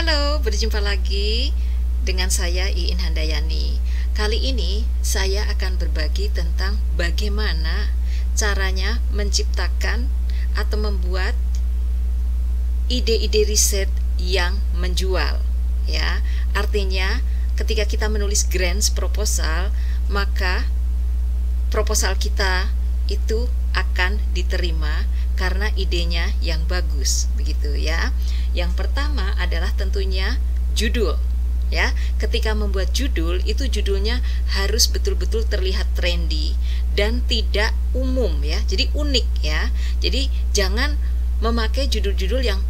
Halo, berjumpa lagi dengan saya Iin Handayani. Kali ini saya akan berbagi tentang bagaimana caranya menciptakan atau membuat ide-ide riset yang menjual. Ya, artinya ketika kita menulis grants proposal, maka proposal kita itu akan diterima karena idenya yang bagus, begitu ya. Yang pertama adalah tentunya judul. Ya, ketika membuat judul itu judulnya harus betul-betul terlihat trendy dan tidak umum ya. Jadi unik ya. Jadi jangan memakai judul-judul yang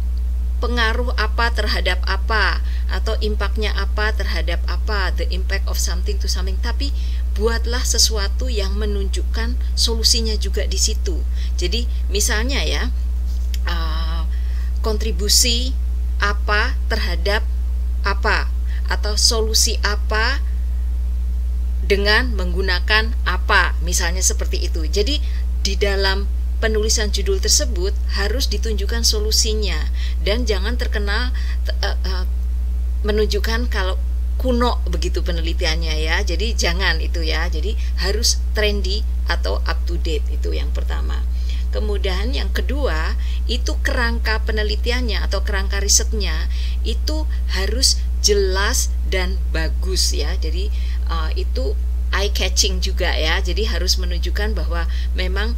pengaruh apa terhadap apa atau impactnya apa terhadap apa, the impact of something to something, tapi buatlah sesuatu yang menunjukkan solusinya juga di situ. Jadi misalnya ya, kontribusi apa terhadap apa atau solusi apa dengan menggunakan apa, misalnya seperti itu. Jadi di dalam penulisan judul tersebut harus ditunjukkan solusinya dan jangan terkenal menunjukkan kalau kuno begitu penelitiannya ya. Jadi jangan itu ya. Jadi harus trendy atau up to date, itu yang pertama. Kemudian yang kedua, itu kerangka penelitiannya atau kerangka risetnya itu harus jelas dan bagus ya. Jadi itu eye catching juga ya. Jadi harus menunjukkan bahwa memang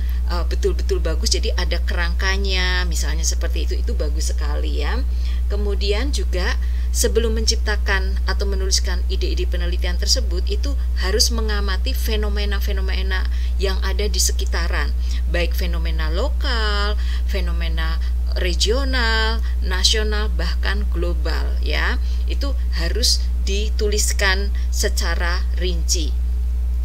betul-betul bagus. Jadi ada kerangkanya, misalnya seperti itu bagus sekali ya. Kemudian juga sebelum menciptakan atau menuliskan ide-ide penelitian tersebut, itu harus mengamati fenomena-fenomena yang ada di sekitaran, baik fenomena lokal, fenomena regional, nasional, bahkan global ya. Itu harus dituliskan secara rinci.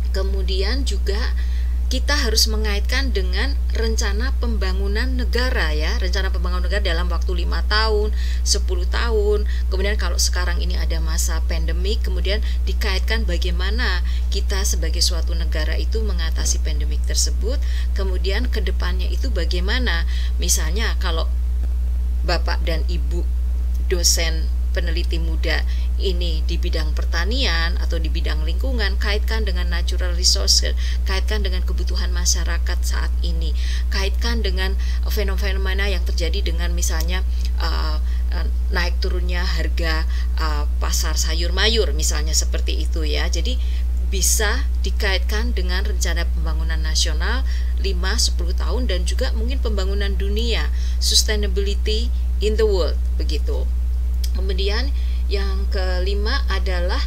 Kemudian juga kita harus mengaitkan dengan rencana pembangunan negara ya, rencana pembangunan negara dalam waktu 5 tahun, 10 tahun. Kemudian kalau sekarang ini ada masa pandemik, kemudian dikaitkan bagaimana kita sebagai suatu negara itu mengatasi pandemik tersebut. Kemudian ke depannya itu bagaimana, misalnya kalau Bapak dan Ibu dosen peneliti muda ini di bidang pertanian atau di bidang lingkungan, kaitkan dengan natural resource, kaitkan dengan kebutuhan masyarakat saat ini, kaitkan dengan fenomena yang terjadi dengan misalnya naik turunnya harga pasar sayur mayur, misalnya seperti itu ya. Jadi bisa dikaitkan dengan rencana pembangunan nasional 5-10 tahun dan juga mungkin pembangunan dunia, sustainability in the world, begitu. Kemudian yang kelima adalah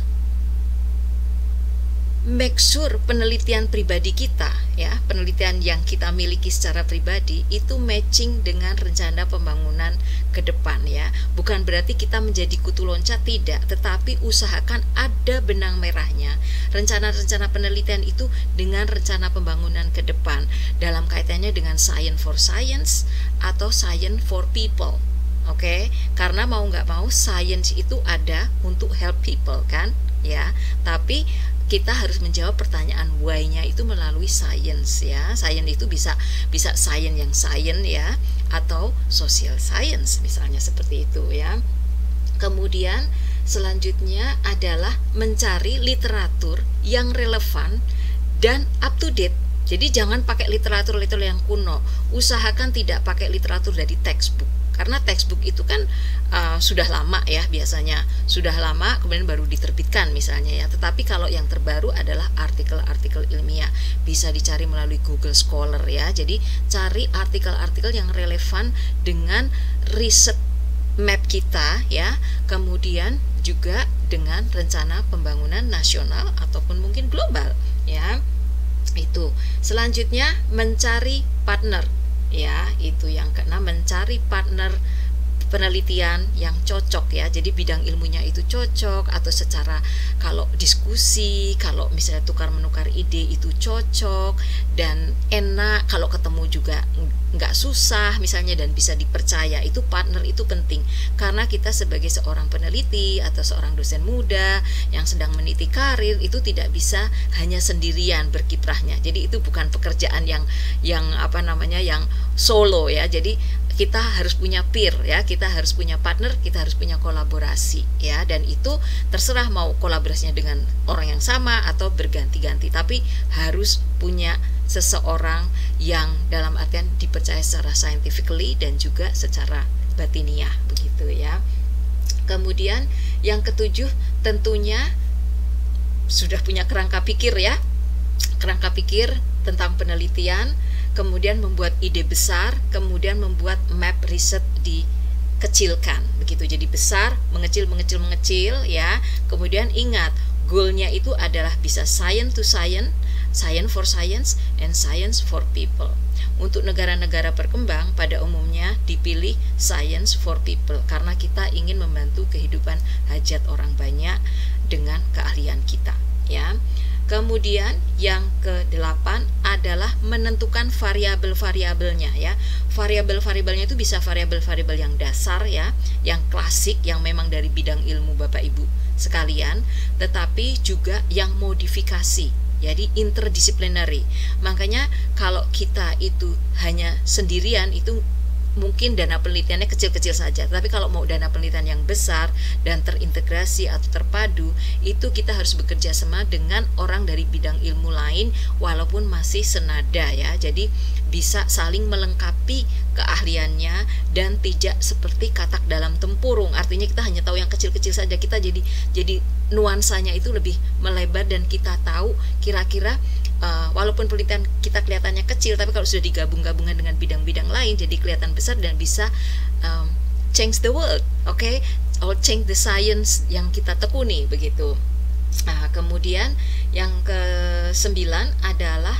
make sure penelitian pribadi kita ya, penelitian yang kita miliki secara pribadi itu matching dengan rencana pembangunan ke depan ya. Bukan berarti kita menjadi kutu loncat, tidak, tetapi usahakan ada benang merahnya rencana-rencana penelitian itu dengan rencana pembangunan ke depan dalam kaitannya dengan science for science atau science for people. Oke, karena mau nggak mau science itu ada untuk help people kan ya, tapi kita harus menjawab pertanyaan why-nya itu melalui science ya. Science itu bisa science yang science ya, atau social science misalnya seperti itu ya. Kemudian selanjutnya adalah mencari literatur yang relevan dan up to date. Jadi jangan pakai literatur yang kuno. Usahakan tidak pakai literatur dari textbook, karena textbook itu kan sudah lama ya, biasanya sudah lama kemudian baru diterbitkan misalnya ya. Tetapi kalau yang terbaru adalah artikel-artikel ilmiah, bisa dicari melalui Google Scholar ya. Jadi cari artikel-artikel yang relevan dengan riset map kita ya, kemudian juga dengan rencana pembangunan nasional ataupun mungkin global ya. Itu selanjutnya mencari partner ya, itu yang keenam, mencari partner penelitian yang cocok ya. Jadi bidang ilmunya itu cocok, atau secara kalau diskusi, kalau misalnya tukar menukar ide itu cocok dan enak, kalau ketemu juga nggak susah misalnya dan bisa dipercaya. Itu partner itu penting, karena kita sebagai seorang peneliti atau seorang dosen muda yang sedang meniti karir itu tidak bisa hanya sendirian berkiprahnya. Jadi itu bukan pekerjaan yang solo ya. Jadi kita harus punya peer ya, kita harus punya partner, kita harus punya kolaborasi ya, dan itu terserah mau kolaborasinya dengan orang yang sama atau berganti-ganti, tapi harus punya seseorang yang dalam artian dipercaya secara scientifically dan juga secara batiniah begitu ya. Kemudian yang ketujuh tentunya sudah punya kerangka pikir ya, kerangka pikir tentang penelitian, kemudian membuat ide besar, kemudian membuat map riset dikecilkan begitu, jadi besar, mengecil ya. Kemudian ingat, goalnya itu adalah bisa science to science, science for science, and science for people. Untuk negara-negara berkembang pada umumnya dipilih science for people karena kita ingin membantu kehidupan hajat orang banyak dengan keahlian kita ya. Kemudian yang ke-8 adalah menentukan variabel-variabelnya ya. Variabel-variabelnya itu bisa variabel-variabel yang dasar ya, yang klasik, yang memang dari bidang ilmu Bapak Ibu sekalian, tetapi juga yang modifikasi. Jadi interdisciplinary. Makanya kalau kita itu hanya sendirian itu mungkin dana penelitiannya kecil-kecil saja, tapi kalau mau dana penelitian yang besar dan terintegrasi atau terpadu, itu kita harus bekerja sama dengan orang dari bidang ilmu lain walaupun masih senada ya. Jadi bisa saling melengkapi keahliannya dan tidak seperti katak dalam tempurung. Artinya kita hanya tahu yang kecil-kecil saja, kita jadi nuansanya itu lebih melebar dan kita tahu kira-kira walaupun penelitian kita kelihatannya kecil, tapi kalau sudah digabung-gabungkan dengan bidang-bidang lain jadi kelihatan besar dan bisa change the world, okay? Or change the science yang kita tekuni begitu. Kemudian yang ke-9 adalah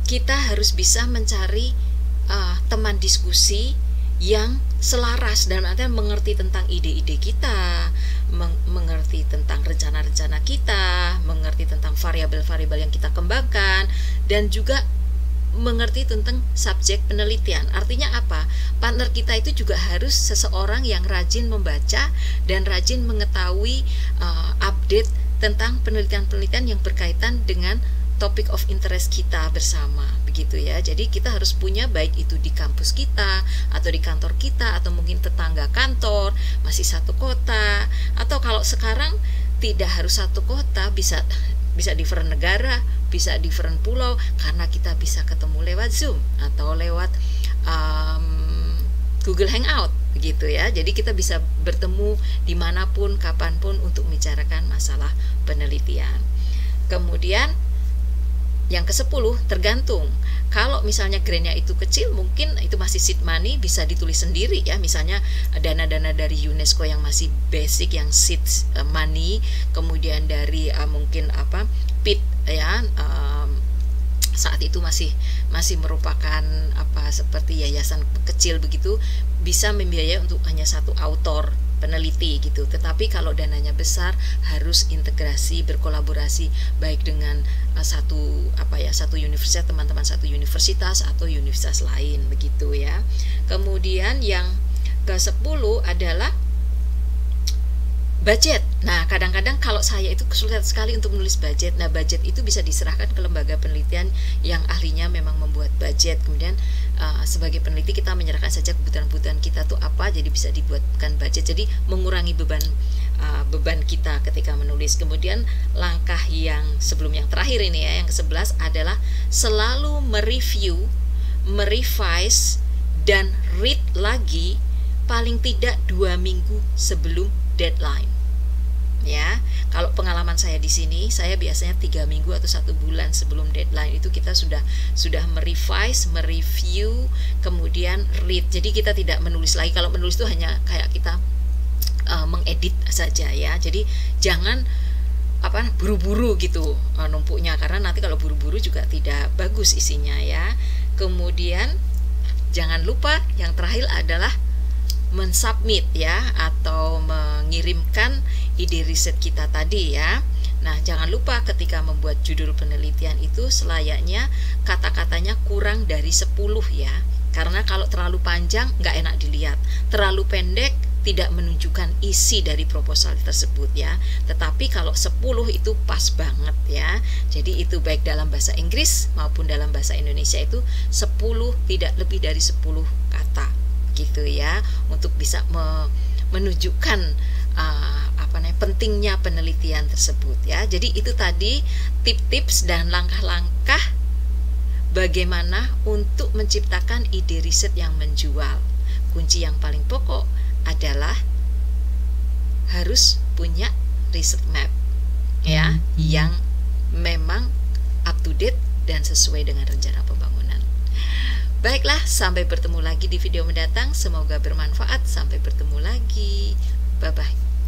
kita harus bisa mencari teman diskusi yang selaras, dalam artian mengerti tentang ide-ide kita, mengerti tentang rencana-rencana kita, mengerti tentang variabel-variabel yang kita kembangkan, dan juga mengerti tentang subjek penelitian. Artinya apa? Partner kita itu juga harus seseorang yang rajin membaca dan rajin mengetahui update tentang penelitian-penelitian yang berkaitan dengan topik of interest kita bersama begitu ya. Jadi kita harus punya, baik itu di kampus kita atau di kantor kita atau mungkin tetangga kantor, masih satu kota, atau kalau sekarang tidak harus satu kota, bisa different negara, bisa different pulau, karena kita bisa ketemu lewat Zoom atau lewat Google Hangout begitu ya. Jadi kita bisa bertemu dimanapun, kapanpun untuk membicarakan masalah penelitian. Kemudian yang ke-10 tergantung. Kalau misalnya grantnya itu kecil, mungkin itu masih seed money, bisa ditulis sendiri ya. Misalnya dana-dana dari UNESCO yang masih basic, yang seed money, kemudian dari mungkin PIT ya, saat itu masih merupakan seperti yayasan kecil begitu, bisa membiayai untuk hanya satu autor peneliti gitu. Tetapi kalau dananya besar harus integrasi, berkolaborasi baik dengan satu universitas, teman-teman satu universitas atau universitas lain begitu ya. Kemudian yang ke-10 adalah budget. Nah, kadang-kadang kalau saya itu kesulitan sekali untuk menulis budget. Nah, budget itu bisa diserahkan ke lembaga penelitian yang ahlinya memang membuat budget. Kemudian sebagai peneliti kita menyerahkan saja kebutuhan-kebutuhan kita tuh apa, jadi bisa dibuatkan budget. Jadi mengurangi beban kita ketika menulis. Kemudian langkah yang sebelum yang terakhir ini ya, yang ke-11 adalah selalu mereview, merevise dan read lagi paling tidak 2 minggu sebelum deadline. Ya, kalau pengalaman saya di sini, saya biasanya 3 minggu atau 1 bulan sebelum deadline itu kita sudah merevise, mereview, kemudian read. Jadi kita tidak menulis lagi. Kalau menulis itu hanya kayak kita mengedit saja ya. Jadi jangan buru-buru gitu numpuknya, karena nanti kalau buru-buru juga tidak bagus isinya ya. Kemudian jangan lupa yang terakhir adalah mensubmit ya, atau mengirimkan ide riset kita tadi ya. Nah, jangan lupa ketika membuat judul penelitian itu selayaknya kata-katanya kurang dari 10 ya. Karena kalau terlalu panjang nggak enak dilihat, terlalu pendek tidak menunjukkan isi dari proposal tersebut ya. Tetapi kalau 10 itu pas banget ya. Jadi itu baik dalam bahasa Inggris maupun dalam bahasa Indonesia itu 10, tidak lebih dari 10 kata gitu ya, untuk bisa menunjukkan pentingnya penelitian tersebut ya. Jadi itu tadi tips-tips dan langkah-langkah bagaimana untuk menciptakan ide riset yang menjual. Kunci yang paling pokok adalah harus punya riset map ya, yang memang up to date dan sesuai dengan rencana pembangunan. Baiklah, sampai bertemu lagi di video mendatang. Semoga bermanfaat. Sampai bertemu lagi. Bye-bye.